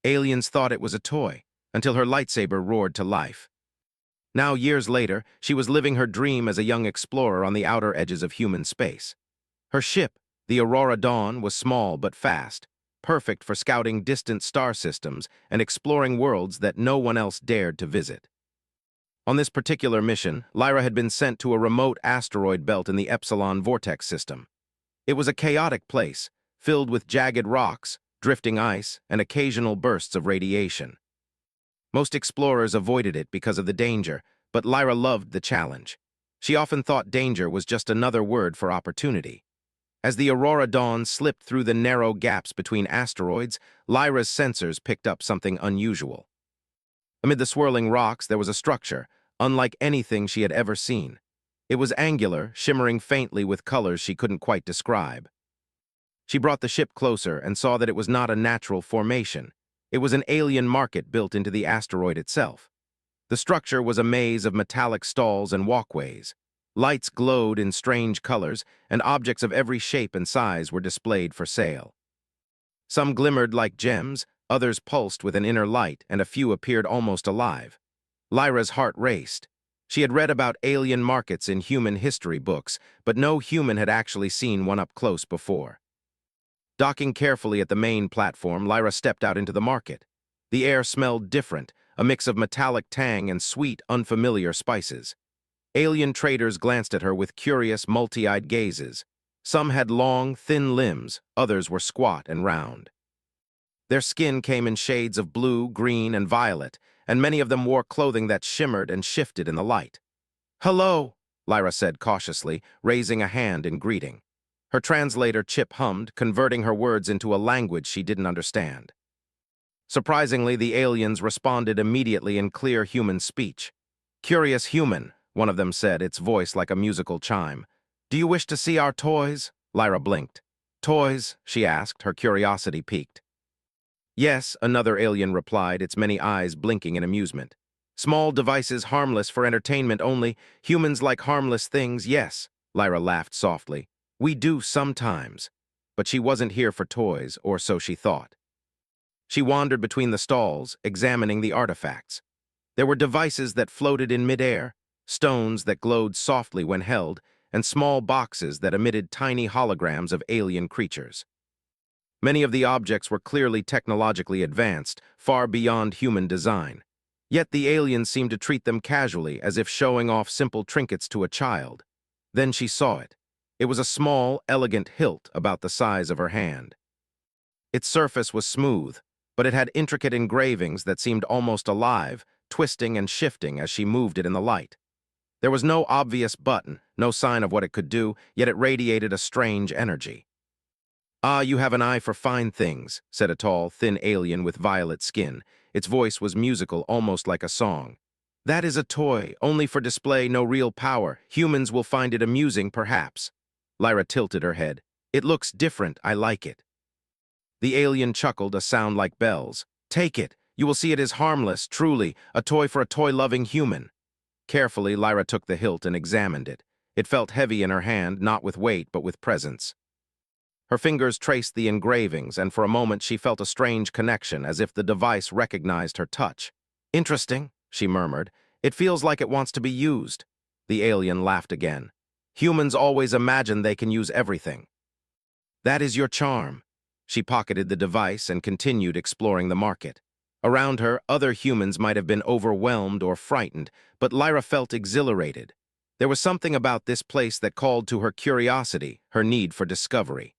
Aliens thought it was a toy, until her lightsaber roared to life. Now, years later, she was living her dream as a young explorer on the outer edges of human space. Her ship, the Aurora Dawn, was small but fast, perfect for scouting distant star systems and exploring worlds that no one else dared to visit. On this particular mission, Lyra had been sent to a remote asteroid belt in the Epsilon Vortex system. It was a chaotic place, filled with jagged rocks, drifting ice, and occasional bursts of radiation. Most explorers avoided it because of the danger, but Lyra loved the challenge. She often thought danger was just another word for opportunity. As the Aurora Dawn slipped through the narrow gaps between asteroids, Lyra's sensors picked up something unusual. Amid the swirling rocks, there was a structure, unlike anything she had ever seen. It was angular, shimmering faintly with colors she couldn't quite describe. She brought the ship closer and saw that it was not a natural formation. It was an alien market built into the asteroid itself. The structure was a maze of metallic stalls and walkways. Lights glowed in strange colors, and objects of every shape and size were displayed for sale. Some glimmered like gems, others pulsed with an inner light, and a few appeared almost alive. Lyra's heart raced. She had read about alien markets in human history books, but no human had actually seen one up close before. Docking carefully at the main platform, Lyra stepped out into the market. The air smelled different, a mix of metallic tang and sweet, unfamiliar spices. Alien traders glanced at her with curious, multi-eyed gazes. Some had long, thin limbs, others were squat and round. Their skin came in shades of blue, green, and violet, and many of them wore clothing that shimmered and shifted in the light. "Hello," Lyra said cautiously, raising a hand in greeting. Her translator chip hummed, converting her words into a language she didn't understand. Surprisingly, the aliens responded immediately in clear human speech. "Curious human," one of them said, its voice like a musical chime. "Do you wish to see our toys?" Lyra blinked. "Toys?" she asked, her curiosity piqued. "Yes," another alien replied, its many eyes blinking in amusement. "Small devices harmless for entertainment only. Humans like harmless things, yes." Lyra laughed softly. "We do sometimes." But she wasn't here for toys, or so she thought. She wandered between the stalls, examining the artifacts. There were devices that floated in midair, stones that glowed softly when held, and small boxes that emitted tiny holograms of alien creatures. Many of the objects were clearly technologically advanced, far beyond human design. Yet the aliens seemed to treat them casually, as if showing off simple trinkets to a child. Then she saw it. It was a small, elegant hilt about the size of her hand. Its surface was smooth, but it had intricate engravings that seemed almost alive, twisting and shifting as she moved it in the light. There was no obvious button, no sign of what it could do, yet it radiated a strange energy. "Ah, you have an eye for fine things," said a tall, thin alien with violet skin. Its voice was musical, almost like a song. "That is a toy, only for display, no real power. Humans will find it amusing, perhaps." Lyra tilted her head. "It looks different, I like it." The alien chuckled, a sound like bells. "Take it. You will see it is harmless, truly, a toy for a toy-loving human." Carefully, Lyra took the hilt and examined it. It felt heavy in her hand, not with weight, but with presence. Her fingers traced the engravings, and for a moment she felt a strange connection, as if the device recognized her touch. "Interesting," she murmured. "It feels like it wants to be used." The alien laughed again. "Humans always imagine they can use everything." "That is your charm." She pocketed the device and continued exploring the market. Around her, other humans might have been overwhelmed or frightened, but Lyra felt exhilarated. There was something about this place that called to her curiosity, her need for discovery.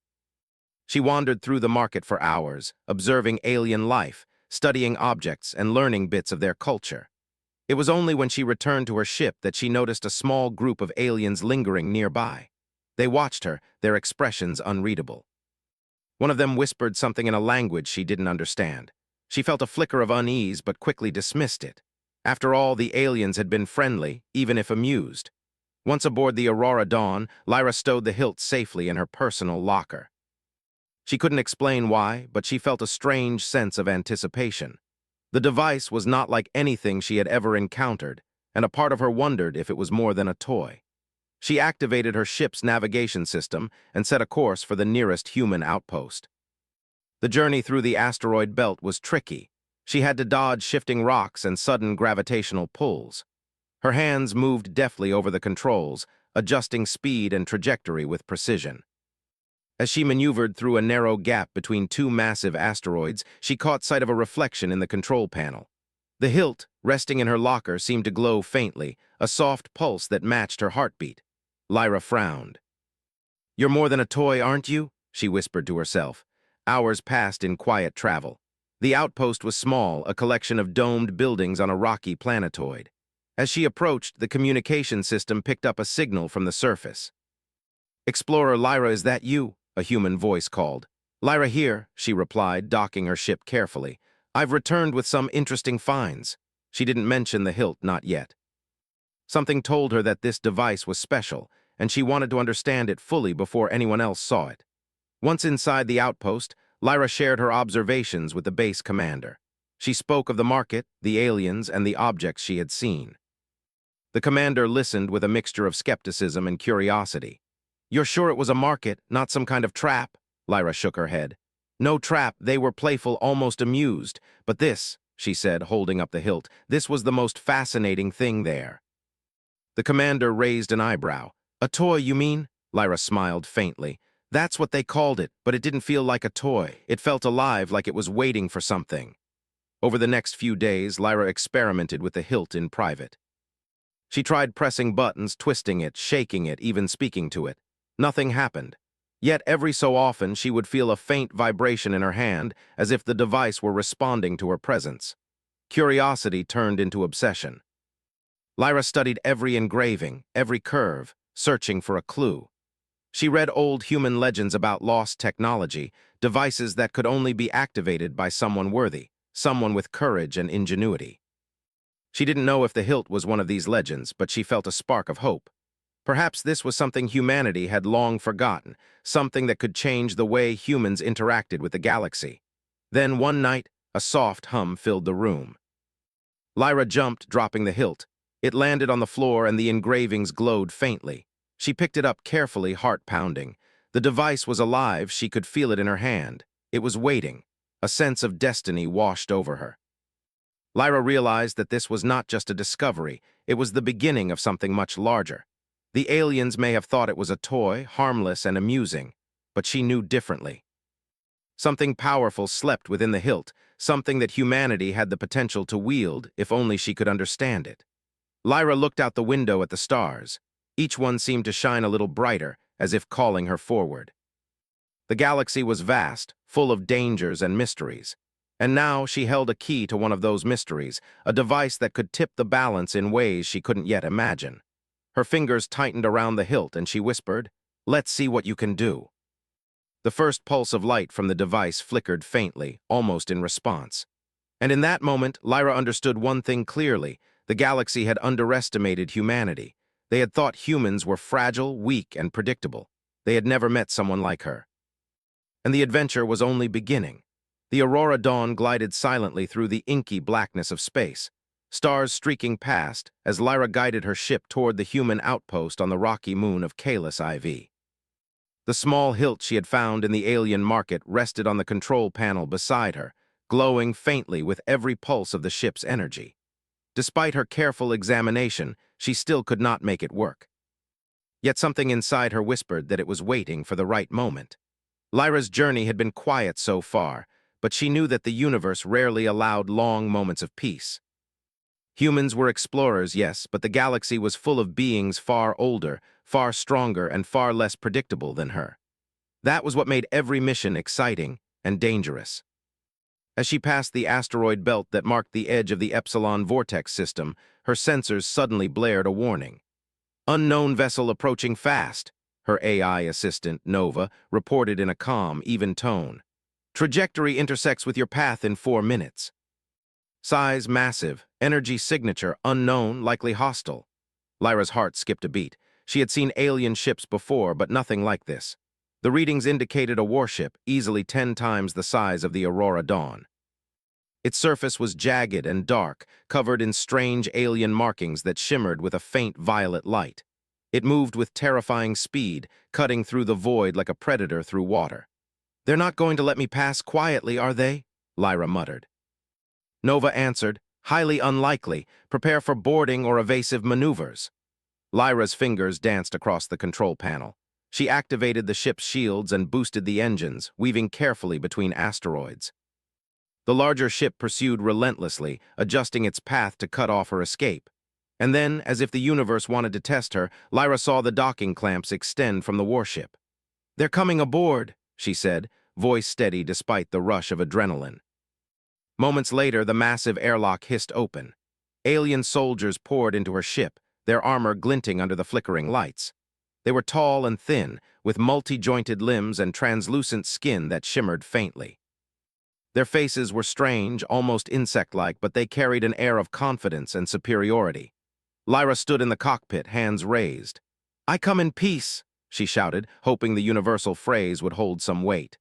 She wandered through the market for hours, observing alien life, studying objects, and learning bits of their culture. It was only when she returned to her ship that she noticed a small group of aliens lingering nearby. They watched her, their expressions unreadable. One of them whispered something in a language she didn't understand. She felt a flicker of unease, but quickly dismissed it. After all, the aliens had been friendly, even if amused. Once aboard the Aurora Dawn, Lyra stowed the hilt safely in her personal locker. She couldn't explain why, but she felt a strange sense of anticipation. The device was not like anything she had ever encountered, and a part of her wondered if it was more than a toy. She activated her ship's navigation system and set a course for the nearest human outpost. The journey through the asteroid belt was tricky, She had to dodge shifting rocks and sudden gravitational pulls. Her hands moved deftly over the controls, adjusting speed and trajectory with precision. As she maneuvered through a narrow gap between two massive asteroids, she caught sight of a reflection in the control panel. The hilt, resting in her locker, seemed to glow faintly, a soft pulse that matched her heartbeat. Lyra frowned. "You're more than a toy, aren't you?" she whispered to herself. Hours passed in quiet travel. The outpost was small, a collection of domed buildings on a rocky planetoid. As she approached, the communication system picked up a signal from the surface. "Explorer Lyra, is that you?" a human voice called. "Lyra here," she replied, docking her ship carefully. "I've returned with some interesting finds." She didn't mention the hilt, not yet. Something told her that this device was special, and she wanted to understand it fully before anyone else saw it. Once inside the outpost, Lyra shared her observations with the base commander. She spoke of the market, the aliens, and the objects she had seen. The commander listened with a mixture of skepticism and curiosity. "You're sure it was a market, not some kind of trap?" Lyra shook her head. "No trap, they were playful, almost amused. But this," she said, holding up the hilt, "this was the most fascinating thing there." The commander raised an eyebrow. "A toy, you mean?" Lyra smiled faintly. "That's what they called it, but it didn't feel like a toy. It felt alive, like it was waiting for something." Over the next few days, Lyra experimented with the hilt in private. She tried pressing buttons, twisting it, shaking it, even speaking to it. Nothing happened. Yet every so often she would feel a faint vibration in her hand, as if the device were responding to her presence. Curiosity turned into obsession. Lyra studied every engraving, every curve, searching for a clue. She read old human legends about lost technology, devices that could only be activated by someone worthy, someone with courage and ingenuity. She didn't know if the hilt was one of these legends, but she felt a spark of hope. Perhaps this was something humanity had long forgotten, something that could change the way humans interacted with the galaxy. Then one night, a soft hum filled the room. Lyra jumped, dropping the hilt. It landed on the floor and the engravings glowed faintly. She picked it up carefully, heart pounding. The device was alive, she could feel it in her hand. It was waiting. A sense of destiny washed over her. Lyra realized that this was not just a discovery, it was the beginning of something much larger. The aliens may have thought it was a toy, harmless and amusing, but she knew differently. Something powerful slept within the hilt, something that humanity had the potential to wield if only she could understand it. Lyra looked out the window at the stars. Each one seemed to shine a little brighter, as if calling her forward. The galaxy was vast, full of dangers and mysteries. And now she held a key to one of those mysteries, a device that could tip the balance in ways she couldn't yet imagine. Her fingers tightened around the hilt and she whispered, "Let's see what you can do." The first pulse of light from the device flickered faintly, almost in response. And in that moment, Lyra understood one thing clearly: the galaxy had underestimated humanity. They had thought humans were fragile, weak, and predictable. They had never met someone like her. And the adventure was only beginning. The Aurora Dawn glided silently through the inky blackness of space, stars streaking past as Lyra guided her ship toward the human outpost on the rocky moon of Kalis IV. The small hilt she had found in the alien market rested on the control panel beside her, glowing faintly with every pulse of the ship's energy. Despite her careful examination, she still could not make it work. Yet something inside her whispered that it was waiting for the right moment. Lyra's journey had been quiet so far, but she knew that the universe rarely allowed long moments of peace. Humans were explorers, yes, but the galaxy was full of beings far older, far stronger, and far less predictable than her. That was what made every mission exciting and dangerous. As she passed the asteroid belt that marked the edge of the Epsilon Vortex system, her sensors suddenly blared a warning. "Unknown vessel approaching fast," her AI assistant, Nova, reported in a calm, even tone. "Trajectory intersects with your path in 4 minutes. Size massive, energy signature unknown, likely hostile." Lyra's heart skipped a beat. She had seen alien ships before, but nothing like this. The readings indicated a warship, easily 10 times the size of the Aurora Dawn. Its surface was jagged and dark, covered in strange alien markings that shimmered with a faint violet light. It moved with terrifying speed, cutting through the void like a predator through water. "They're not going to let me pass quietly, are they?" Lyra muttered. Nova answered, "Highly unlikely. Prepare for boarding or evasive maneuvers." Lyra's fingers danced across the control panel. She activated the ship's shields and boosted the engines, weaving carefully between asteroids. The larger ship pursued relentlessly, adjusting its path to cut off her escape. And then, as if the universe wanted to test her, Lyra saw the docking clamps extend from the warship. "They're coming aboard," she said, voice steady despite the rush of adrenaline. Moments later, the massive airlock hissed open. Alien soldiers poured into her ship, their armor glinting under the flickering lights. They were tall and thin, with multi-jointed limbs and translucent skin that shimmered faintly. Their faces were strange, almost insect-like, but they carried an air of confidence and superiority. Lyra stood in the cockpit, hands raised. "I come in peace," she shouted, hoping the universal phrase would hold some weight.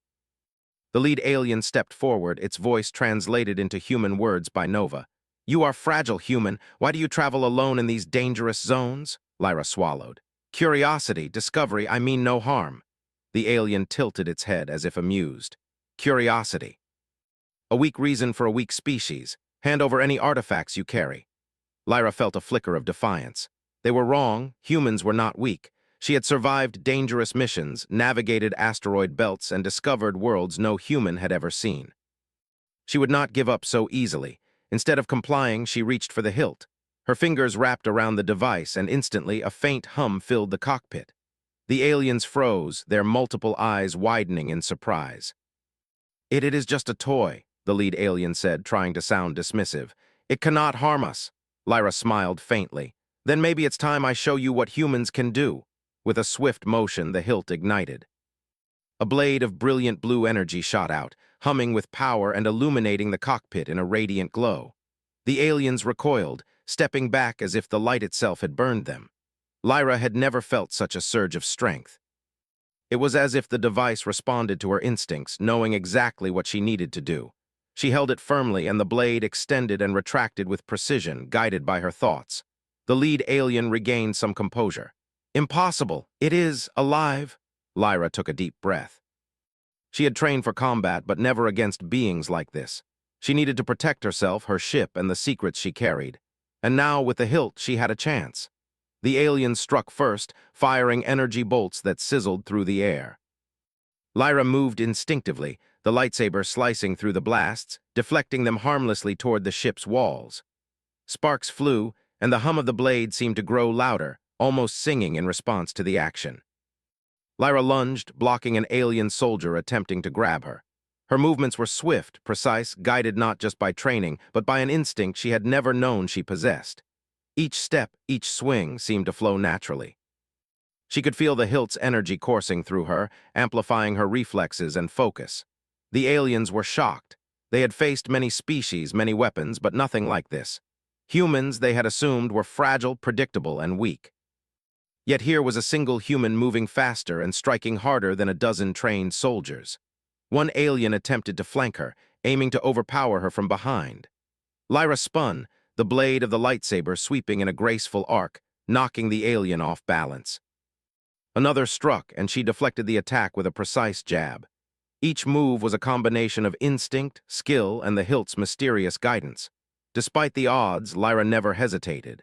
The lead alien stepped forward, its voice translated into human words by Nova. "You are fragile, human. Why do you travel alone in these dangerous zones?" Lyra swallowed. "Curiosity, discovery, I mean no harm." The alien tilted its head as if amused. "Curiosity. A weak reason for a weak species. Hand over any artifacts you carry." Lyra felt a flicker of defiance. They were wrong. Humans were not weak. She had survived dangerous missions, navigated asteroid belts, and discovered worlds no human had ever seen. She would not give up so easily. Instead of complying, she reached for the hilt. Her fingers wrapped around the device, and instantly a faint hum filled the cockpit. The aliens froze, their multiple eyes widening in surprise. It is just a toy," the lead alien said, trying to sound dismissive. "It cannot harm us." Lyra smiled faintly. "Then maybe it's time I show you what humans can do." With a swift motion, the hilt ignited. A blade of brilliant blue energy shot out, humming with power and illuminating the cockpit in a radiant glow. The aliens recoiled, stepping back as if the light itself had burned them. Lyra had never felt such a surge of strength. It was as if the device responded to her instincts, knowing exactly what she needed to do. She held it firmly, and the blade extended and retracted with precision, guided by her thoughts. The lead alien regained some composure. "Impossible! It is alive!" Lyra took a deep breath. She had trained for combat, but never against beings like this. She needed to protect herself, her ship, and the secrets she carried. And now, with the hilt, she had a chance. The aliens struck first, firing energy bolts that sizzled through the air. Lyra moved instinctively, the lightsaber slicing through the blasts, deflecting them harmlessly toward the ship's walls. Sparks flew, and the hum of the blade seemed to grow louder, almost singing in response to the action. Lyra lunged, blocking an alien soldier attempting to grab her. Her movements were swift, precise, guided not just by training, but by an instinct she had never known she possessed. Each step, each swing seemed to flow naturally. She could feel the hilt's energy coursing through her, amplifying her reflexes and focus. The aliens were shocked. They had faced many species, many weapons, but nothing like this. Humans, they had assumed, were fragile, predictable, and weak. Yet here was a single human moving faster and striking harder than a dozen trained soldiers. One alien attempted to flank her, aiming to overpower her from behind. Lyra spun, the blade of the lightsaber sweeping in a graceful arc, knocking the alien off balance. Another struck, and she deflected the attack with a precise jab. Each move was a combination of instinct, skill, and the hilt's mysterious guidance. Despite the odds, Lyra never hesitated.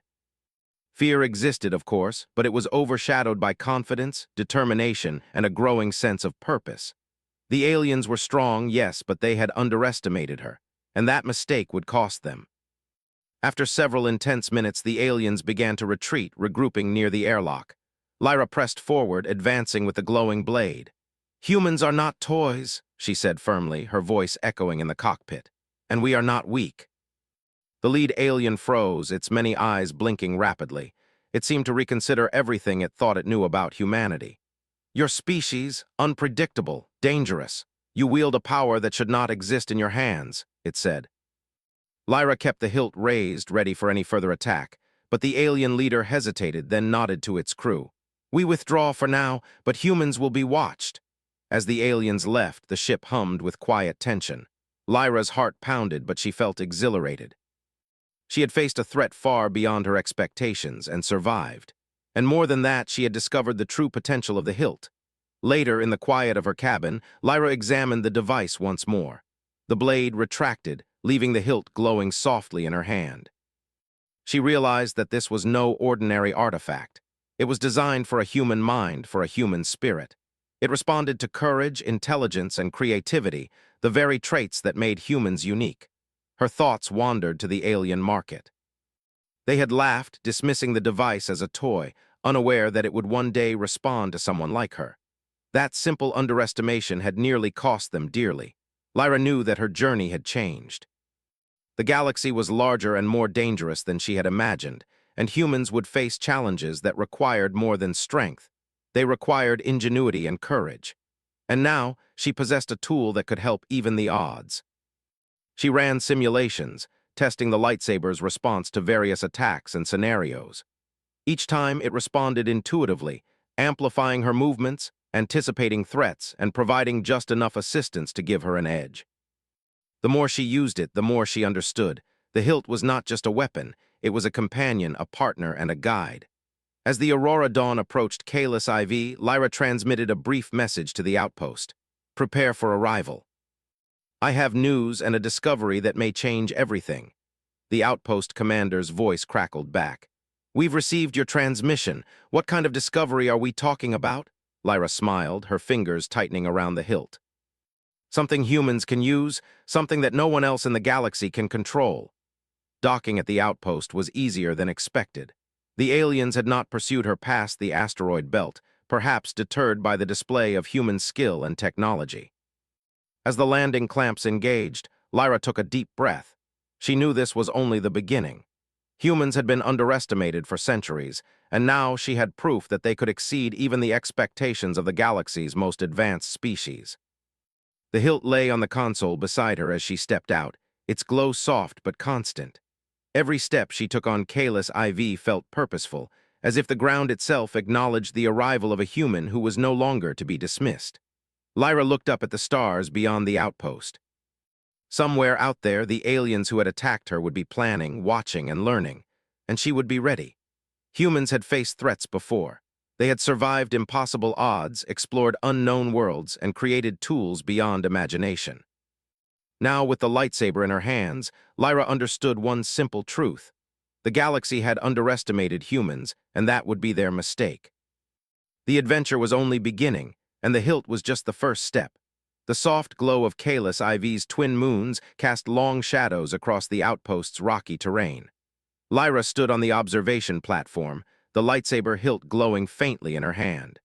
Fear existed, of course, but it was overshadowed by confidence, determination, and a growing sense of purpose. The aliens were strong, yes, but they had underestimated her, and that mistake would cost them. After several intense minutes, the aliens began to retreat, regrouping near the airlock. Lyra pressed forward, advancing with the glowing blade. "Humans are not toys," she said firmly, her voice echoing in the cockpit. "And we are not weak." The lead alien froze, its many eyes blinking rapidly. It seemed to reconsider everything it thought it knew about humanity. "Your species, unpredictable, dangerous. You wield a power that should not exist in your hands," it said. Lyra kept the hilt raised, ready for any further attack, but the alien leader hesitated, then nodded to its crew. "We withdraw for now, but humans will be watched." As the aliens left, the ship hummed with quiet tension. Lyra's heart pounded, but she felt exhilarated. She had faced a threat far beyond her expectations and survived. And more than that, she had discovered the true potential of the hilt. Later, in the quiet of her cabin, Lyra examined the device once more. The blade retracted, leaving the hilt glowing softly in her hand. She realized that this was no ordinary artifact. It was designed for a human mind, for a human spirit. It responded to courage, intelligence, and creativity, the very traits that made humans unique. Her thoughts wandered to the alien market. They had laughed, dismissing the device as a toy, unaware that it would one day respond to someone like her. That simple underestimation had nearly cost them dearly. Lyra knew that her journey had changed. The galaxy was larger and more dangerous than she had imagined, and humans would face challenges that required more than strength. They required ingenuity and courage. And now, she possessed a tool that could help even the odds. She ran simulations, testing the lightsaber's response to various attacks and scenarios. Each time it responded intuitively, amplifying her movements, anticipating threats, and providing just enough assistance to give her an edge. The more she used it, the more she understood. The hilt was not just a weapon, it was a companion, a partner, and a guide. As the Aurora Dawn approached Kalis IV, Lyra transmitted a brief message to the outpost. Prepare for arrival. I have news and a discovery that may change everything. The outpost commander's voice crackled back. We've received your transmission. What kind of discovery are we talking about? Lyra smiled, her fingers tightening around the hilt. Something humans can use, something that no one else in the galaxy can control. Docking at the outpost was easier than expected. The aliens had not pursued her past the asteroid belt, perhaps deterred by the display of human skill and technology. As the landing clamps engaged, Lyra took a deep breath. She knew this was only the beginning. Humans had been underestimated for centuries, and now she had proof that they could exceed even the expectations of the galaxy's most advanced species. The hilt lay on the console beside her as she stepped out, its glow soft but constant. Every step she took on Kalis IV felt purposeful, as if the ground itself acknowledged the arrival of a human who was no longer to be dismissed. Lyra looked up at the stars beyond the outpost. Somewhere out there, the aliens who had attacked her would be planning, watching, and learning, and she would be ready. Humans had faced threats before. They had survived impossible odds, explored unknown worlds, and created tools beyond imagination. Now, with the lightsaber in her hands, Lyra understood one simple truth. The galaxy had underestimated humans, and that would be their mistake. The adventure was only beginning, and the hilt was just the first step. The soft glow of Kalis IV's twin moons cast long shadows across the outpost's rocky terrain. Lyra stood on the observation platform, the lightsaber hilt glowing faintly in her hand.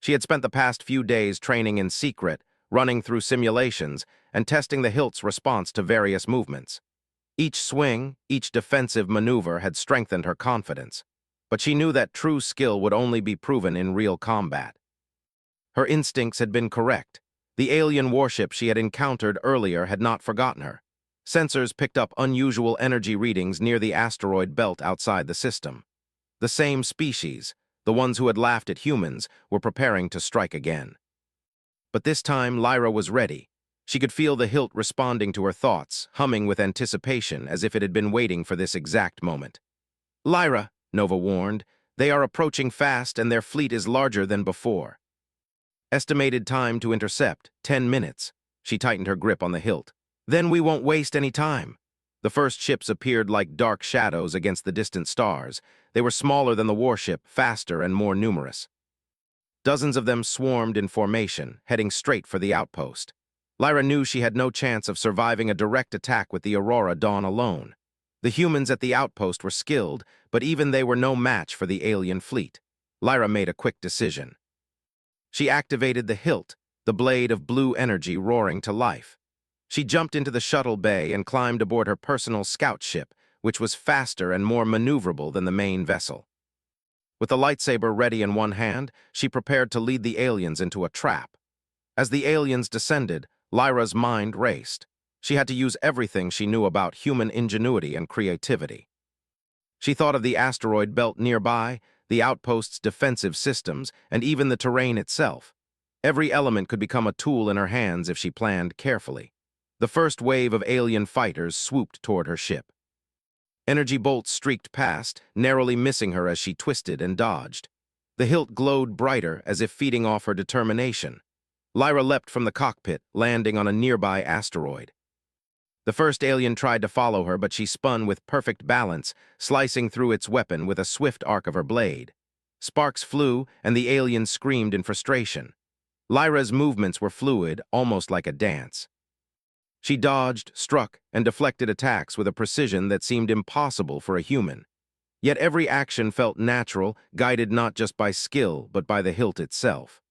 She had spent the past few days training in secret, running through simulations, and testing the hilt's response to various movements. Each swing, each defensive maneuver had strengthened her confidence, but she knew that true skill would only be proven in real combat. Her instincts had been correct. The alien warship she had encountered earlier had not forgotten her. Sensors picked up unusual energy readings near the asteroid belt outside the system. The same species, the ones who had laughed at humans, were preparing to strike again. But this time, Lyra was ready. She could feel the hilt responding to her thoughts, humming with anticipation as if it had been waiting for this exact moment. Lyra, Nova warned, they are approaching fast and their fleet is larger than before. Estimated time to intercept, 10 minutes. She tightened her grip on the hilt. Then we won't waste any time. The first ships appeared like dark shadows against the distant stars. They were smaller than the warship, faster and more numerous. Dozens of them swarmed in formation, heading straight for the outpost. Lyra knew she had no chance of surviving a direct attack with the Aurora Dawn alone. The humans at the outpost were skilled, but even they were no match for the alien fleet. Lyra made a quick decision. She activated the hilt, the blade of blue energy roaring to life. She jumped into the shuttle bay and climbed aboard her personal scout ship, which was faster and more maneuverable than the main vessel. With the lightsaber ready in one hand, she prepared to lead the aliens into a trap. As the aliens descended, Lyra's mind raced. She had to use everything she knew about human ingenuity and creativity. She thought of the asteroid belt nearby, the outpost's defensive systems, and even the terrain itself. Every element could become a tool in her hands if she planned carefully. The first wave of alien fighters swooped toward her ship. Energy bolts streaked past, narrowly missing her as she twisted and dodged. The hilt glowed brighter, as if feeding off her determination. Lyra leapt from the cockpit, landing on a nearby asteroid. The first alien tried to follow her, but she spun with perfect balance, slicing through its weapon with a swift arc of her blade. Sparks flew, and the alien screamed in frustration. Lyra's movements were fluid, almost like a dance. She dodged, struck, and deflected attacks with a precision that seemed impossible for a human. Yet every action felt natural, guided not just by skill, but by the hilt itself.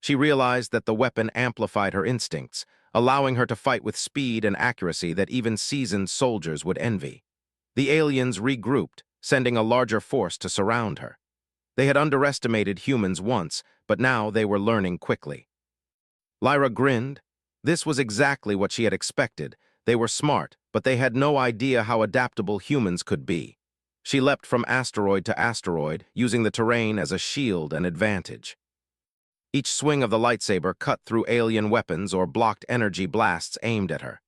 She realized that the weapon amplified her instincts, allowing her to fight with speed and accuracy that even seasoned soldiers would envy. The aliens regrouped, sending a larger force to surround her. They had underestimated humans once, but now they were learning quickly. Lyra grinned. This was exactly what she had expected. They were smart, but they had no idea how adaptable humans could be. She leapt from asteroid to asteroid, using the terrain as a shield and advantage. Each swing of the lightsaber cut through alien weapons or blocked energy blasts aimed at her.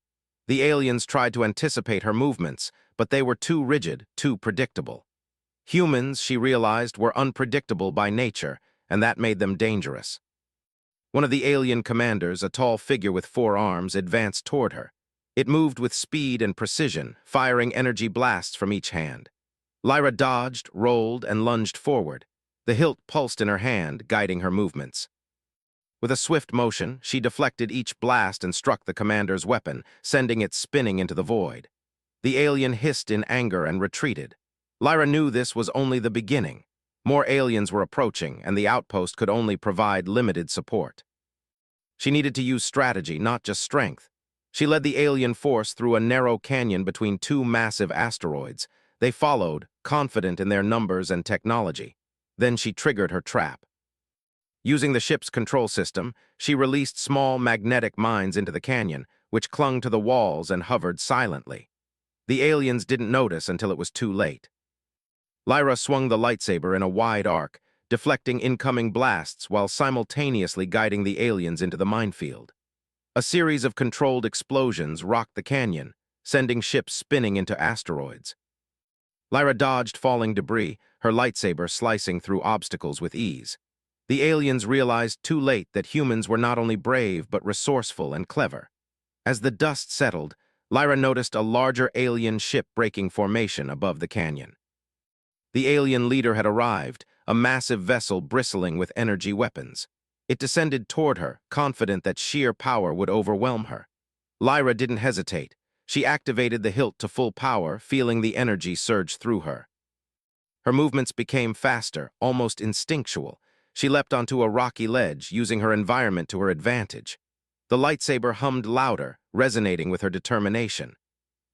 The aliens tried to anticipate her movements, but they were too rigid, too predictable. Humans, she realized, were unpredictable by nature, and that made them dangerous. One of the alien commanders, a tall figure with 4 arms, advanced toward her. It moved with speed and precision, firing energy blasts from each hand. Lyra dodged, rolled, and lunged forward. The hilt pulsed in her hand, guiding her movements. With a swift motion, she deflected each blast and struck the commander's weapon, sending it spinning into the void. The alien hissed in anger and retreated. Lyra knew this was only the beginning. More aliens were approaching, and the outpost could only provide limited support. She needed to use strategy, not just strength. She led the alien force through a narrow canyon between 2 massive asteroids. They followed, confident in their numbers and technology. Then she triggered her trap. Using the ship's control system, she released small magnetic mines into the canyon, which clung to the walls and hovered silently. The aliens didn't notice until it was too late. Lyra swung the lightsaber in a wide arc, deflecting incoming blasts while simultaneously guiding the aliens into the minefield. A series of controlled explosions rocked the canyon, sending ships spinning into asteroids. Lyra dodged falling debris, her lightsaber slicing through obstacles with ease. The aliens realized too late that humans were not only brave but resourceful and clever. As the dust settled, Lyra noticed a larger alien ship breaking formation above the canyon. The alien leader had arrived, a massive vessel bristling with energy weapons. It descended toward her, confident that sheer power would overwhelm her. Lyra didn't hesitate. She activated the hilt to full power, feeling the energy surge through her. Her movements became faster, almost instinctual. She leapt onto a rocky ledge, using her environment to her advantage. The lightsaber hummed louder, resonating with her determination.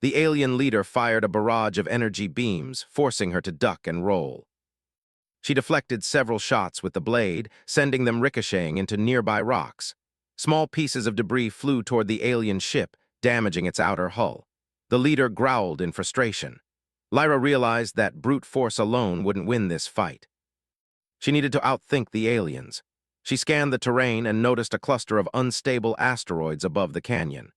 The alien leader fired a barrage of energy beams, forcing her to duck and roll. She deflected several shots with the blade, sending them ricocheting into nearby rocks. Small pieces of debris flew toward the alien ship, damaging its outer hull. The leader growled in frustration. Lyra realized that brute force alone wouldn't win this fight. She needed to outthink the aliens. She scanned the terrain and noticed a cluster of unstable asteroids above the canyon.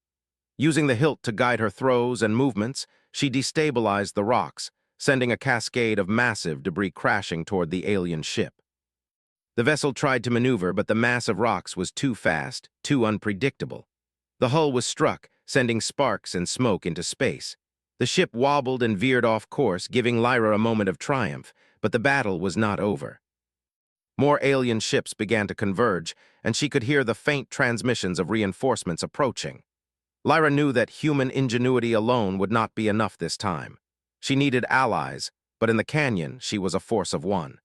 Using the hilt to guide her throws and movements, she destabilized the rocks, sending a cascade of massive debris crashing toward the alien ship. The vessel tried to maneuver, but the mass of rocks was too fast, too unpredictable. The hull was struck, sending sparks and smoke into space. The ship wobbled and veered off course, giving Lyra a moment of triumph, but the battle was not over. More alien ships began to converge, and she could hear the faint transmissions of reinforcements approaching. Lyra knew that human ingenuity alone would not be enough this time. She needed allies, but in the canyon, she was a force of one.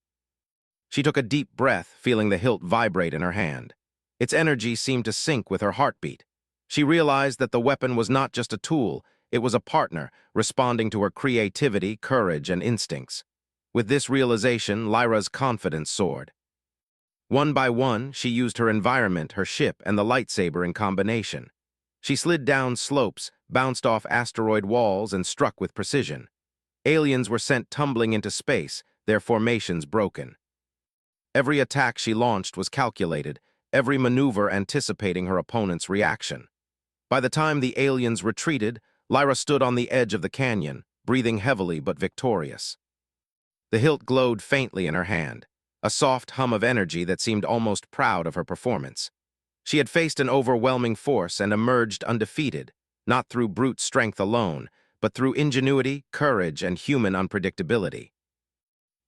She took a deep breath, feeling the hilt vibrate in her hand. Its energy seemed to sync with her heartbeat. She realized that the weapon was not just a tool, it was a partner, responding to her creativity, courage, and instincts. With this realization, Lyra's confidence soared. One by one, she used her environment, her ship, and the lightsaber in combination. She slid down slopes, bounced off asteroid walls, and struck with precision. Aliens were sent tumbling into space, their formations broken. Every attack she launched was calculated, every maneuver anticipating her opponent's reaction. By the time the aliens retreated, Lyra stood on the edge of the canyon, breathing heavily but victorious. The hilt glowed faintly in her hand, a soft hum of energy that seemed almost proud of her performance. She had faced an overwhelming force and emerged undefeated. not through brute strength alone, but through ingenuity, courage, and human unpredictability.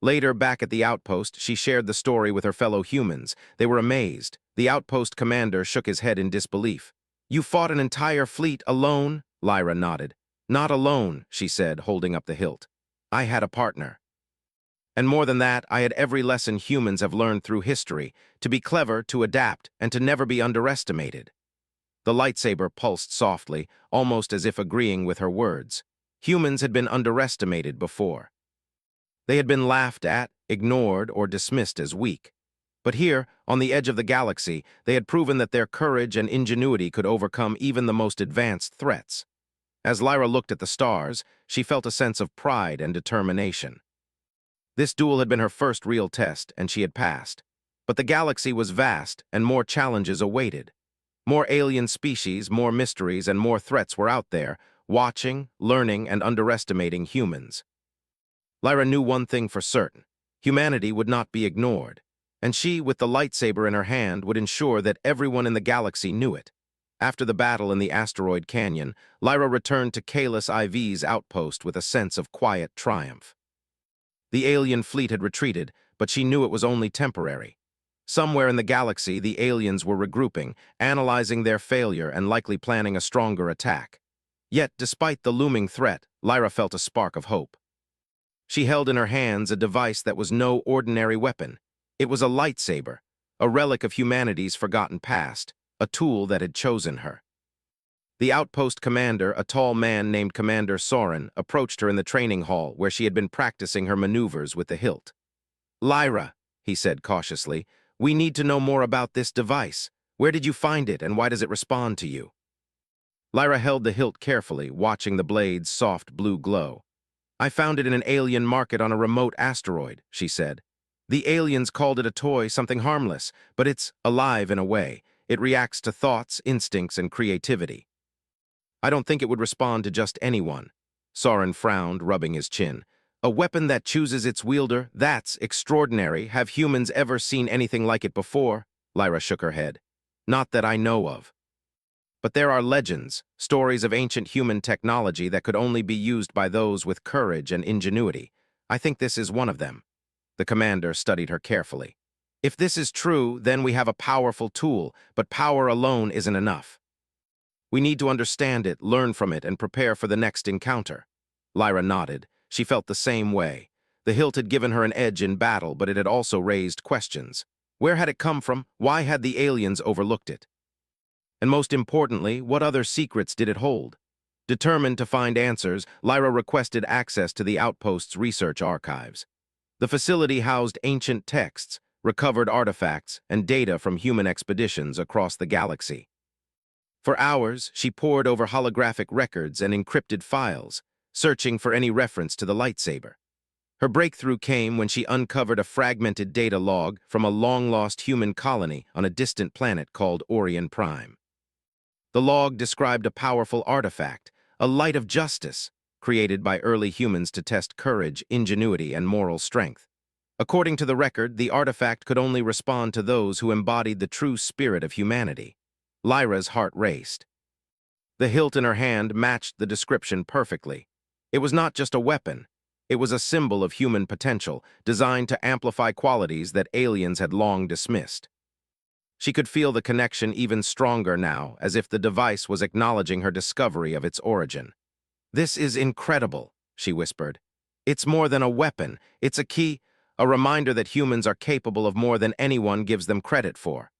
Later, back at the outpost, she shared the story with her fellow humans. They were amazed. The outpost commander shook his head in disbelief. "You fought an entire fleet alone?" Lyra nodded. "Not alone," she said, holding up the hilt. "I had a partner. And more than that, I had every lesson humans have learned through history, to be clever, to adapt, and to never be underestimated." The lightsaber pulsed softly, almost as if agreeing with her words. Humans had been underestimated before. They had been laughed at, ignored, or dismissed as weak. But here, on the edge of the galaxy, they had proven that their courage and ingenuity could overcome even the most advanced threats. As Lyra looked at the stars, she felt a sense of pride and determination. This duel had been her first real test, and she had passed. But the galaxy was vast, and more challenges awaited. More alien species, more mysteries, and more threats were out there, watching, learning, and underestimating humans. Lyra knew one thing for certain: humanity would not be ignored, and she, with the lightsaber in her hand, would ensure that everyone in the galaxy knew it. After the battle in the asteroid canyon, Lyra returned to Kahless IV's outpost with a sense of quiet triumph. The alien fleet had retreated, but she knew it was only temporary. Somewhere in the galaxy, the aliens were regrouping, analyzing their failure and likely planning a stronger attack. Yet, despite the looming threat, Lyra felt a spark of hope. She held in her hands a device that was no ordinary weapon. It was a lightsaber, a relic of humanity's forgotten past, a tool that had chosen her. The outpost commander, a tall man named Commander Soren, approached her in the training hall where she had been practicing her maneuvers with the hilt. "Lyra," he said cautiously, "we need to know more about this device. Where did you find it, and why does it respond to you?" Lyra held the hilt carefully, watching the blade's soft blue glow. "I found it in an alien market on a remote asteroid," she said. "The aliens called it a toy, something harmless, but it's alive in a way. It reacts to thoughts, instincts, and creativity." "I don't think it would respond to just anyone." Soren frowned, rubbing his chin. "A weapon that chooses its wielder, that's extraordinary. Have humans ever seen anything like it before?" Lyra shook her head. "Not that I know of. But there are legends, stories of ancient human technology that could only be used by those with courage and ingenuity. I think this is one of them." The commander studied her carefully. "If this is true, then we have a powerful tool, but power alone isn't enough. We need to understand it, learn from it, and prepare for the next encounter." Lyra nodded. She felt the same way. The hilt had given her an edge in battle, but it had also raised questions. Where had it come from? Why had the aliens overlooked it? And most importantly, what other secrets did it hold? Determined to find answers, Lyra requested access to the outpost's research archives. The facility housed ancient texts, recovered artifacts, and data from human expeditions across the galaxy. For hours, she pored over holographic records and encrypted files, searching for any reference to the lightsaber. Her breakthrough came when she uncovered a fragmented data log from a long-lost human colony on a distant planet called Orion Prime. The log described a powerful artifact, a light of justice, created by early humans to test courage, ingenuity, and moral strength. According to the record, the artifact could only respond to those who embodied the true spirit of humanity. Lyra's heart raced. The hilt in her hand matched the description perfectly. It was not just a weapon. It was a symbol of human potential, designed to amplify qualities that aliens had long dismissed. She could feel the connection even stronger now, as if the device was acknowledging her discovery of its origin. "This is incredible," she whispered. "It's more than a weapon. It's a key, a reminder that humans are capable of more than anyone gives them credit for."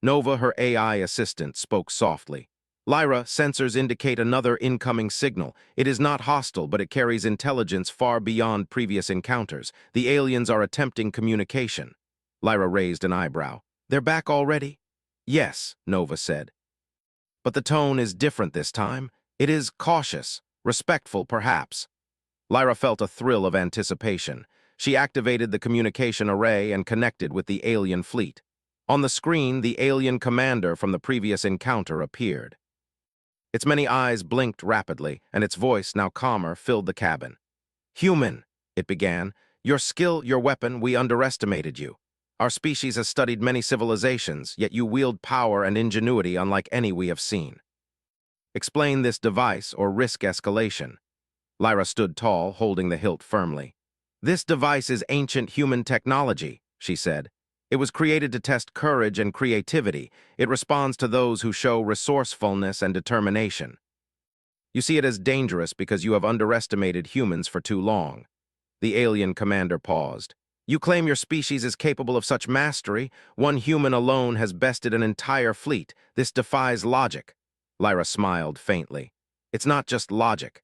Nova, her AI assistant, spoke softly. "Lyra, sensors indicate another incoming signal. It is not hostile, but it carries intelligence far beyond previous encounters. The aliens are attempting communication." Lyra raised an eyebrow. "They're back already?" "Yes," Nova said. "But the tone is different this time. It is cautious, respectful perhaps." Lyra felt a thrill of anticipation. She activated the communication array and connected with the alien fleet. On the screen, the alien commander from the previous encounter appeared. Its many eyes blinked rapidly, and its voice, now calmer, filled the cabin. "Human," it began, "your skill, your weapon, we underestimated you. Our species has studied many civilizations, yet you wield power and ingenuity unlike any we have seen." Explain this device or risk escalation. Lyra stood tall, holding the hilt firmly. This device is ancient human technology, she said. It was created to test courage and creativity. It responds to those who show resourcefulness and determination. You see it as dangerous because you have underestimated humans for too long. The alien commander paused. You claim your species is capable of such mastery. One human alone has bested an entire fleet. This defies logic. Lyra smiled faintly. It's not just logic.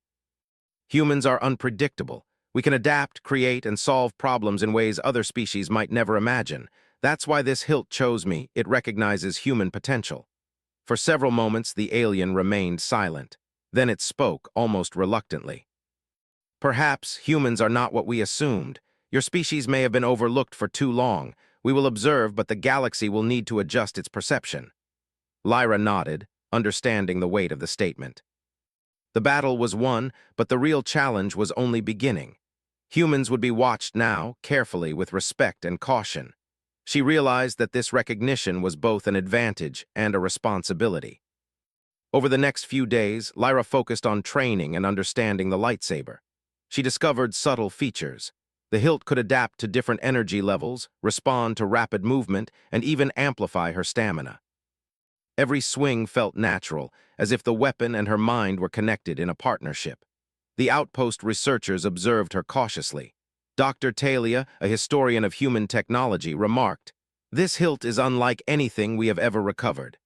Humans are unpredictable. We can adapt, create, and solve problems in ways other species might never imagine. That's why this hilt chose me. It recognizes human potential. For several moments, the alien remained silent. Then it spoke, almost reluctantly. Perhaps humans are not what we assumed. Your species may have been overlooked for too long. We will observe, but the galaxy will need to adjust its perception. Lyra nodded, understanding the weight of the statement. The battle was won, but the real challenge was only beginning. Humans would be watched now, carefully, with respect and caution. She realized that this recognition was both an advantage and a responsibility. Over the next few days, Lyra focused on training and understanding the lightsaber. She discovered subtle features. The hilt could adapt to different energy levels, respond to rapid movement, and even amplify her stamina. Every swing felt natural, as if the weapon and her mind were connected in a partnership. The outpost researchers observed her cautiously. Dr. Talia, a historian of human technology, remarked, "This hilt is unlike anything we have ever recovered."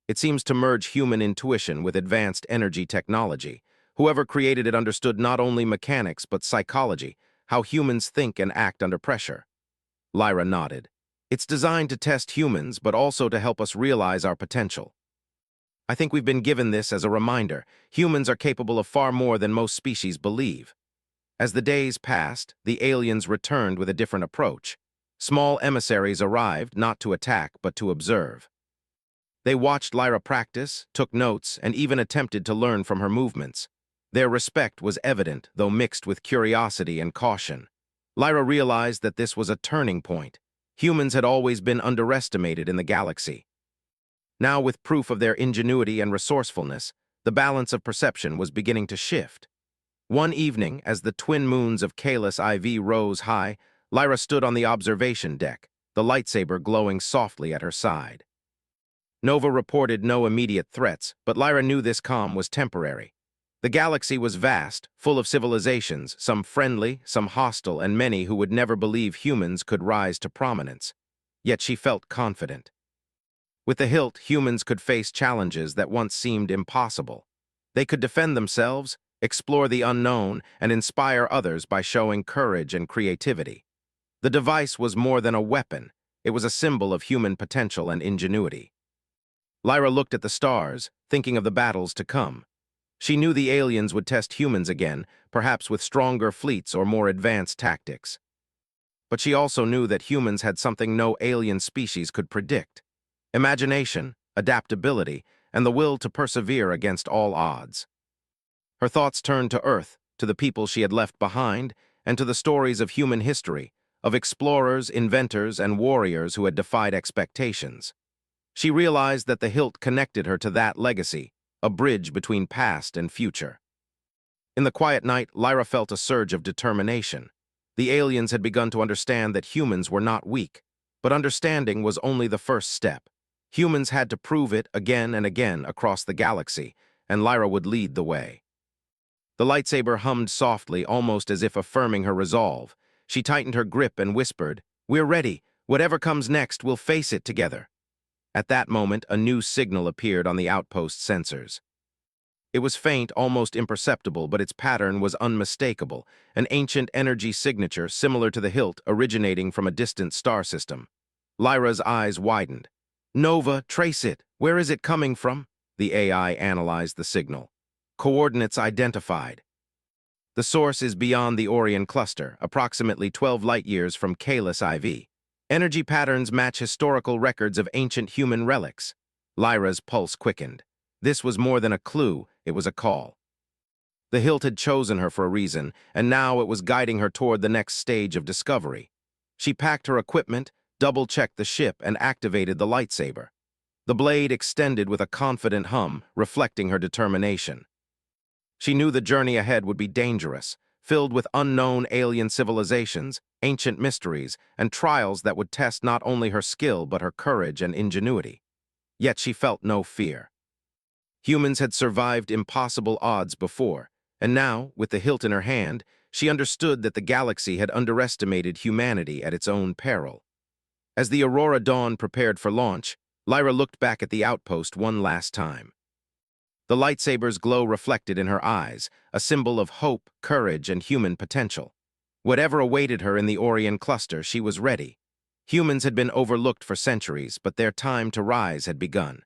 It seems to merge human intuition with advanced energy technology. Whoever created it understood not only mechanics but psychology, how humans think and act under pressure. Lyra nodded. It's designed to test humans, but also to help us realize our potential. I think we've been given this as a reminder. Humans are capable of far more than most species believe. As the days passed, the aliens returned with a different approach. Small emissaries arrived, not to attack, but to observe. They watched Lyra practice, took notes, and even attempted to learn from her movements. Their respect was evident, though mixed with curiosity and caution. Lyra realized that this was a turning point. Humans had always been underestimated in the galaxy. Now, with proof of their ingenuity and resourcefulness, the balance of perception was beginning to shift. One evening, as the twin moons of Kalis IV rose high, Lyra stood on the observation deck, the lightsaber glowing softly at her side. Nova reported no immediate threats, but Lyra knew this calm was temporary. The galaxy was vast, full of civilizations, some friendly, some hostile, and many who would never believe humans could rise to prominence. Yet she felt confident. With the hilt, humans could face challenges that once seemed impossible. They could defend themselves, explore the unknown, and inspire others by showing courage and creativity. The device was more than a weapon. It was a symbol of human potential and ingenuity. Lyra looked at the stars, thinking of the battles to come. She knew the aliens would test humans again, perhaps with stronger fleets or more advanced tactics. But she also knew that humans had something no alien species could predict: imagination, adaptability, and the will to persevere against all odds. Her thoughts turned to Earth, to the people she had left behind, and to the stories of human history, of explorers, inventors, and warriors who had defied expectations. She realized that the hilt connected her to that legacy, a bridge between past and future. In the quiet night, Lyra felt a surge of determination. The aliens had begun to understand that humans were not weak, but understanding was only the first step. Humans had to prove it again and again across the galaxy, and Lyra would lead the way. The lightsaber hummed softly, almost as if affirming her resolve. She tightened her grip and whispered, "We're ready. Whatever comes next, we'll face it together." At that moment, a new signal appeared on the outpost sensors. It was faint, almost imperceptible, but its pattern was unmistakable, an ancient energy signature similar to the hilt originating from a distant star system. Lyra's eyes widened. "Nova, trace it. Where is it coming from?" The AI analyzed the signal. "Coordinates identified. The source is beyond the Orion cluster, approximately 12 light-years from Kalis IV. Energy patterns match historical records of ancient human relics." Lyra's pulse quickened. This was more than a clue, it was a call. The hilt had chosen her for a reason, and now it was guiding her toward the next stage of discovery. She packed her equipment, double-checked the ship, and activated the lightsaber. The blade extended with a confident hum, reflecting her determination. She knew the journey ahead would be dangerous, filled with unknown alien civilizations, ancient mysteries, and trials that would test not only her skill but her courage and ingenuity. Yet she felt no fear. Humans had survived impossible odds before, and now, with the hilt in her hand, she understood that the galaxy had underestimated humanity at its own peril. As the Aurora Dawn prepared for launch, Lyra looked back at the outpost one last time. The lightsaber's glow reflected in her eyes, a symbol of hope, courage, and human potential. Whatever awaited her in the Orion cluster, she was ready. Humans had been overlooked for centuries, but their time to rise had begun.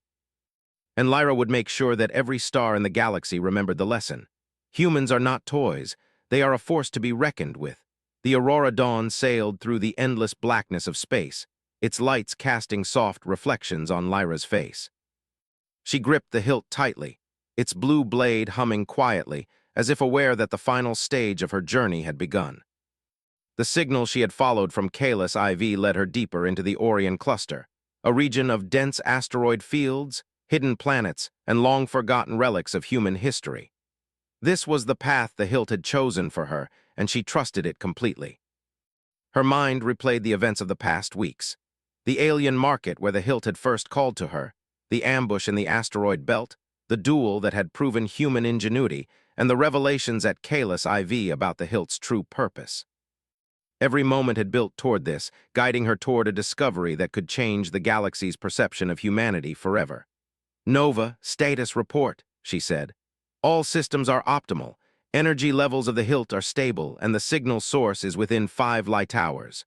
And Lyra would make sure that every star in the galaxy remembered the lesson. Humans are not toys. They are a force to be reckoned with. The Aurora Dawn sailed through the endless blackness of space, its lights casting soft reflections on Lyra's face. She gripped the hilt tightly, its blue blade humming quietly, as if aware that the final stage of her journey had begun. The signal she had followed from Kalis IV led her deeper into the Orion cluster, a region of dense asteroid fields, hidden planets, and long-forgotten relics of human history. This was the path the hilt had chosen for her, and she trusted it completely. Her mind replayed the events of the past weeks. The alien market where the hilt had first called to her, the ambush in the asteroid belt, the duel that had proven human ingenuity, and the revelations at Kalis IV about the hilt's true purpose. Every moment had built toward this, guiding her toward a discovery that could change the galaxy's perception of humanity forever. "Nova, status report," she said. "All systems are optimal. Energy levels of the hilt are stable, and the signal source is within 5 light hours.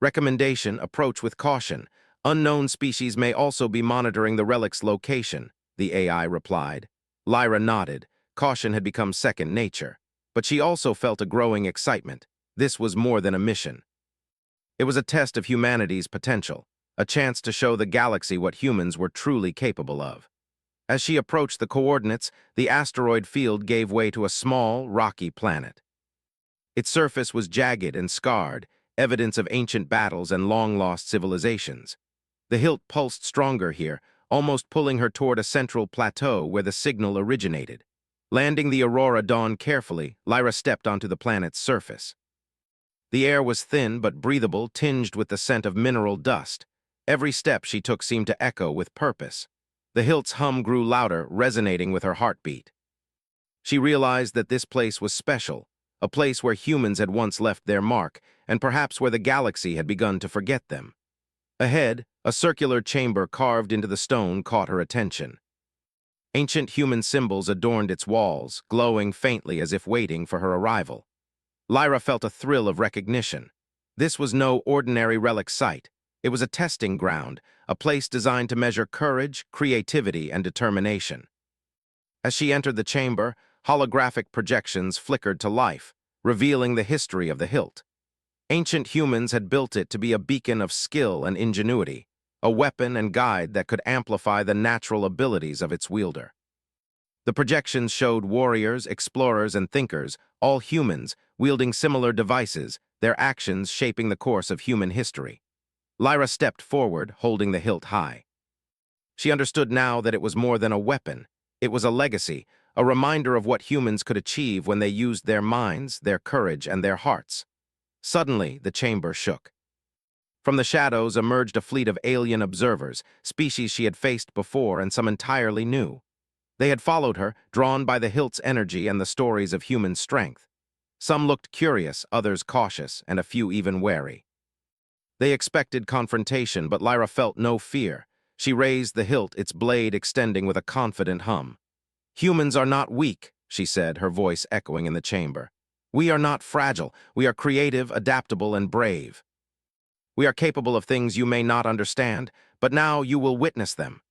Recommendation, approach with caution. Unknown species may also be monitoring the relic's location," the AI replied. Lyra nodded. Caution had become second nature. But she also felt a growing excitement. This was more than a mission. It was a test of humanity's potential, a chance to show the galaxy what humans were truly capable of. As she approached the coordinates, the asteroid field gave way to a small, rocky planet. Its surface was jagged and scarred, evidence of ancient battles and long-lost civilizations. The hilt pulsed stronger here, almost pulling her toward a central plateau where the signal originated. Landing the Aurora Dawn carefully, Lyra stepped onto the planet's surface. The air was thin but breathable, tinged with the scent of mineral dust. Every step she took seemed to echo with purpose. The hilt's hum grew louder, resonating with her heartbeat. She realized that this place was special, a place where humans had once left their mark, and perhaps where the galaxy had begun to forget them. Ahead, a circular chamber carved into the stone caught her attention. Ancient human symbols adorned its walls, glowing faintly as if waiting for her arrival. Lyra felt a thrill of recognition. This was no ordinary relic site. It was a testing ground, a place designed to measure courage, creativity, and determination. As she entered the chamber, holographic projections flickered to life, revealing the history of the hilt. Ancient humans had built it to be a beacon of skill and ingenuity, a weapon and guide that could amplify the natural abilities of its wielder. The projections showed warriors, explorers, and thinkers, all humans, wielding similar devices, their actions shaping the course of human history. Lyra stepped forward, holding the hilt high. She understood now that it was more than a weapon. It was a legacy, a reminder of what humans could achieve when they used their minds, their courage, and their hearts. Suddenly, the chamber shook. From the shadows emerged a fleet of alien observers, species she had faced before and some entirely new. They had followed her, drawn by the hilt's energy and the stories of human strength. Some looked curious, others cautious, and a few even wary. They expected confrontation, but Lyra felt no fear. She raised the hilt, its blade extending with a confident hum. "Humans are not weak," she said, her voice echoing in the chamber. "We are not fragile. We are creative, adaptable, and brave. We are capable of things you may not understand, but now you will witness them."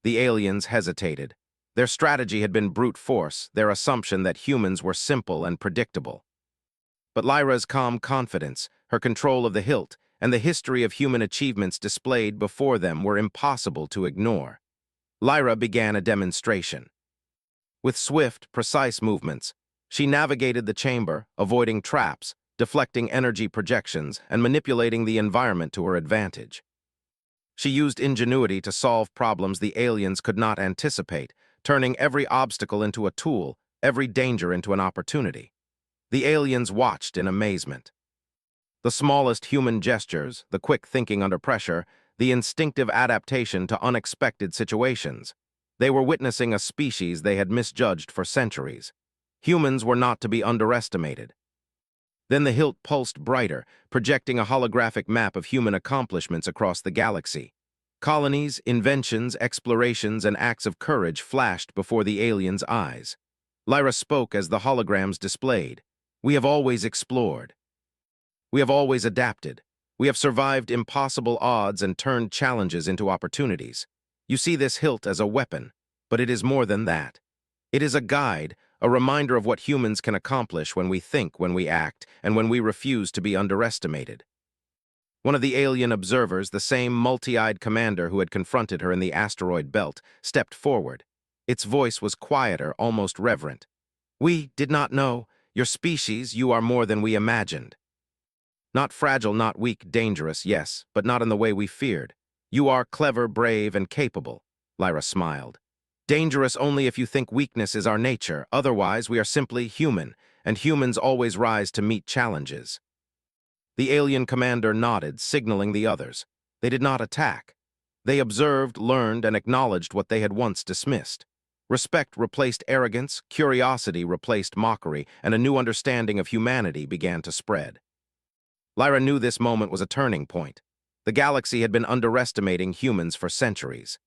The aliens hesitated. Their strategy had been brute force, their assumption that humans were simple and predictable. But Lyra's calm confidence, her control of the hilt, and the history of human achievements displayed before them were impossible to ignore. Lyra began a demonstration. With swift, precise movements, she navigated the chamber, avoiding traps, deflecting energy projections, and manipulating the environment to her advantage. She used ingenuity to solve problems the aliens could not anticipate, turning every obstacle into a tool, every danger into an opportunity. The aliens watched in amazement. The smallest human gestures, the quick thinking under pressure, the instinctive adaptation to unexpected situations. They were witnessing a species they had misjudged for centuries. Humans were not to be underestimated. Then the hilt pulsed brighter, projecting a holographic map of human accomplishments across the galaxy. Colonies, inventions, explorations, and acts of courage flashed before the aliens' eyes. Lyra spoke as the holograms displayed. "We have always explored. We have always adapted. We have survived impossible odds and turned challenges into opportunities. You see this hilt as a weapon, but it is more than that. It is a guide, a reminder of what humans can accomplish when we think, when we act, and when we refuse to be underestimated." One of the alien observers, the same multi-eyed commander who had confronted her in the asteroid belt, stepped forward. Its voice was quieter, almost reverent. "We did not know. Your species, you are more than we imagined. Not fragile, not weak, dangerous, yes, but not in the way we feared. You are clever, brave, and capable." Lyra smiled. "Dangerous only if you think weakness is our nature. Otherwise, we are simply human, and humans always rise to meet challenges." The alien commander nodded, signaling the others. They did not attack. They observed, learned, and acknowledged what they had once dismissed. Respect replaced arrogance, curiosity replaced mockery, and a new understanding of humanity began to spread. Lyra knew this moment was a turning point. The galaxy had been underestimating humans for centuries.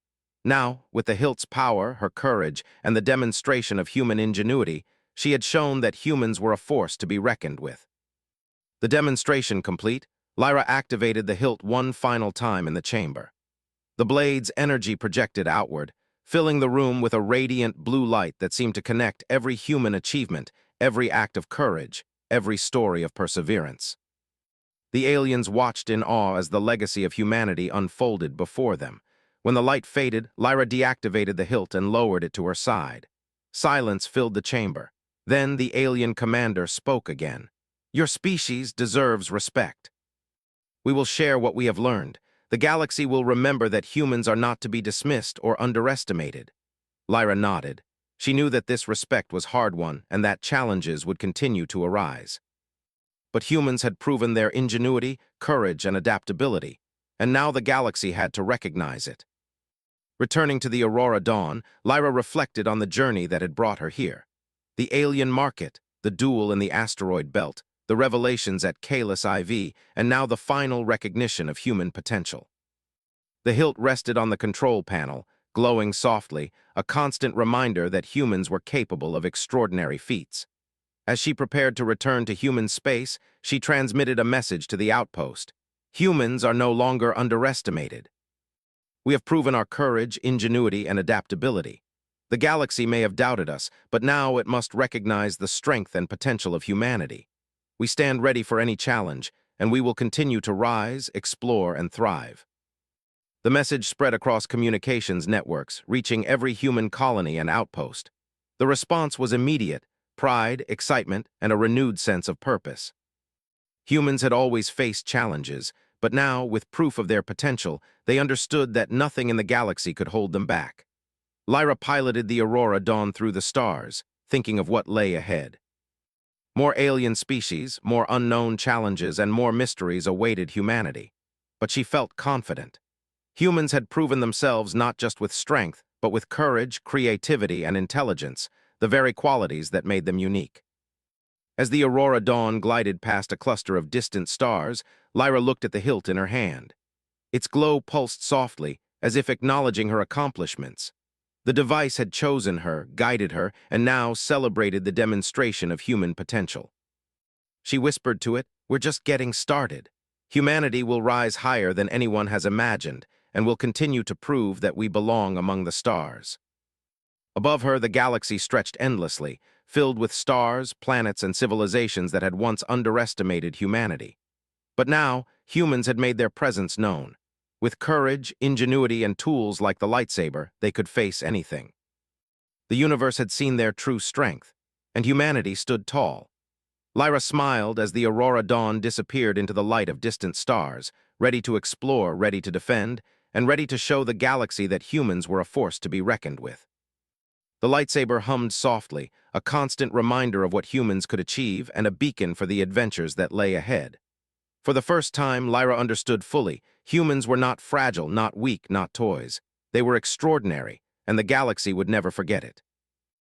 Now, with the hilt's power, her courage, and the demonstration of human ingenuity, she had shown that humans were a force to be reckoned with. The demonstration complete, Lyra activated the hilt one final time in the chamber. The blade's energy projected outward, filling the room with a radiant blue light that seemed to connect every human achievement, every act of courage, every story of perseverance. The aliens watched in awe as the legacy of humanity unfolded before them. When the light faded, Lyra deactivated the hilt and lowered it to her side. Silence filled the chamber. Then the alien commander spoke again. "Your species deserves respect. We will share what we have learned. The galaxy will remember that humans are not to be dismissed or underestimated." Lyra nodded. She knew that this respect was hard-won and that challenges would continue to arise. But humans had proven their ingenuity, courage, and adaptability, and now the galaxy had to recognize it. Returning to the Aurora Dawn, Lyra reflected on the journey that had brought her here. The alien market, the duel in the asteroid belt, the revelations at Kalis IV, and now the final recognition of human potential. The hilt rested on the control panel, glowing softly, a constant reminder that humans were capable of extraordinary feats. As she prepared to return to human space, she transmitted a message to the outpost. Humans are no longer underestimated. We have proven our courage, ingenuity, and adaptability. The galaxy may have doubted us, but now it must recognize the strength and potential of humanity. We stand ready for any challenge, and we will continue to rise, explore, and thrive. The message spread across communications networks, reaching every human colony and outpost. The response was immediate: pride, excitement, and a renewed sense of purpose. Humans had always faced challenges, but now, with proof of their potential, they understood that nothing in the galaxy could hold them back. Lyra piloted the Aurora Dawn through the stars, thinking of what lay ahead. More alien species, more unknown challenges, and more mysteries awaited humanity. But she felt confident. Humans had proven themselves not just with strength, but with courage, creativity, and intelligence, the very qualities that made them unique. As the Aurora Dawn glided past a cluster of distant stars, Lyra looked at the hilt in her hand. Its glow pulsed softly, as if acknowledging her accomplishments. The device had chosen her, guided her, and now celebrated the demonstration of human potential. She whispered to it, "We're just getting started. Humanity will rise higher than anyone has imagined, and will continue to prove that we belong among the stars." Above her, the galaxy stretched endlessly, filled with stars, planets, and civilizations that had once underestimated humanity. But now, humans had made their presence known. With courage, ingenuity, and tools like the lightsaber, they could face anything. The universe had seen their true strength, and humanity stood tall. Lyra smiled as the Aurora Dawn disappeared into the light of distant stars, ready to explore, ready to defend, and ready to show the galaxy that humans were a force to be reckoned with. The lightsaber hummed softly, a constant reminder of what humans could achieve and a beacon for the adventures that lay ahead. For the first time, Lyra understood fully, humans were not fragile, not weak, not toys. They were extraordinary, and the galaxy would never forget it.